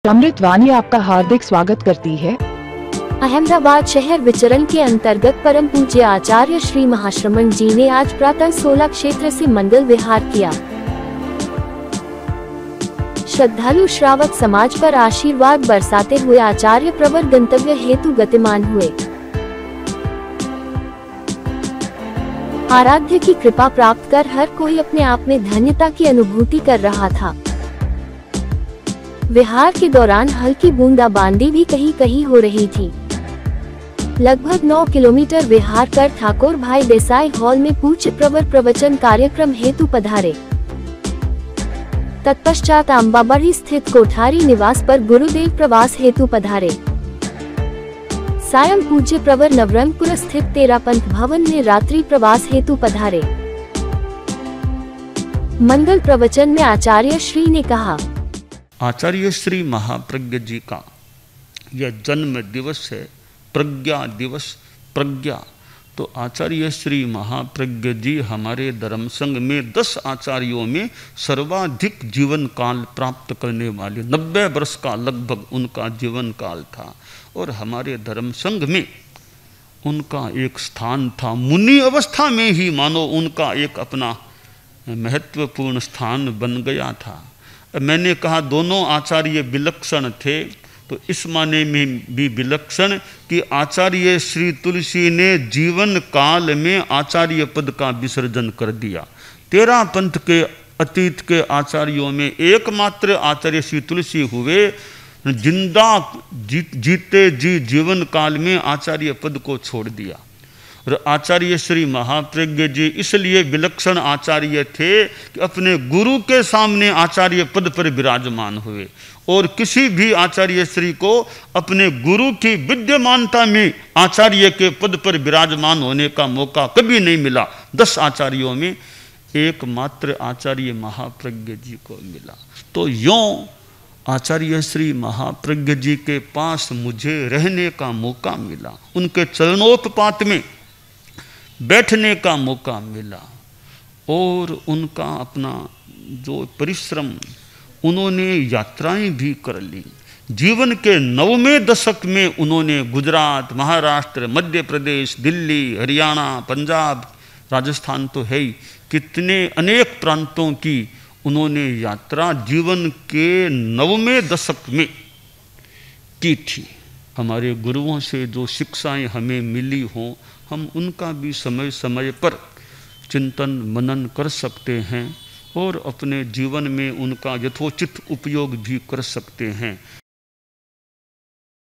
अमृतवाणी आपका हार्दिक स्वागत करती है। अहमदाबाद शहर विचरण के अंतर्गत परम पूज्य आचार्य श्री महाश्रमण जी ने आज प्रातः 16 क्षेत्र से मंगल विहार किया। श्रद्धालु श्रावक समाज पर आशीर्वाद बरसाते हुए आचार्य प्रवर गंतव्य हेतु गतिमान हुए। आराध्य की कृपा प्राप्त कर हर कोई अपने आप में धन्यता की अनुभूति कर रहा था। विहार के दौरान हल्की बूंदाबांदी भी कहीं कहीं हो रही थी। लगभग 9 किलोमीटर विहार कर ठाकुर भाई देसाई हॉल में पूज्य प्रवर प्रवचन कार्यक्रम हेतु पधारे। तत्पश्चात अम्बाबड़ी स्थित कोठारी निवास पर गुरुदेव प्रवास हेतु पधारे। सायं पूज्य प्रवर नवरंगपुर स्थित तेरापंथ भवन में रात्रि प्रवास हेतु पधारे। मंगल प्रवचन में आचार्य श्री ने कहा, आचार्य श्री महाप्रज्ञ जी का यह जन्म दिवस है, प्रज्ञा दिवस। प्रज्ञा तो आचार्य श्री महाप्रज्ञ जी हमारे धर्म संघ में 10 आचार्यों में सर्वाधिक जीवन काल प्राप्त करने वाले, 90 वर्ष का लगभग उनका जीवन काल था और हमारे धर्म संघ में उनका एक स्थान था। मुनि अवस्था में ही मानो उनका एक अपना महत्वपूर्ण स्थान बन गया था। मैंने कहा दोनों आचार्य विलक्षण थे, तो इस माने में भी विलक्षण कि आचार्य श्री तुलसी ने जीवन काल में आचार्य पद का विसर्जन कर दिया। 13 पंथ के अतीत के आचार्यों में एकमात्र आचार्य श्री तुलसी हुए जिंदा जीते जी जीवन काल में आचार्य पद को छोड़ दिया। और आचार्य श्री महाप्रज्ञ जी इसलिए विलक्षण आचार्य थे कि अपने गुरु के सामने आचार्य पद पर विराजमान हुए और किसी भी आचार्य श्री को अपने गुरु की विद्यमानता में आचार्य के पद पर विराजमान होने का मौका कभी नहीं मिला। 10 आचार्यों में एकमात्र आचार्य महाप्रज्ञ जी को मिला। तो यों आचार्य श्री महाप्रज्ञ जी के पास मुझे रहने का मौका मिला, उनके चरणोत्पात में बैठने का मौका मिला और उनका अपना जो परिश्रम, उन्होंने यात्राएं भी कर ली। जीवन के 9वें दशक में उन्होंने गुजरात, महाराष्ट्र, मध्य प्रदेश, दिल्ली, हरियाणा, पंजाब, राजस्थान तो है ही, कितने अनेक प्रांतों की उन्होंने यात्रा जीवन के 9वें दशक में की थी। हमारे गुरुओं से जो शिक्षाएं हमें मिली हों, हम उनका भी समय समय पर चिंतन मनन कर सकते हैं और अपने जीवन में उनका यथोचित उपयोग भी कर सकते हैं।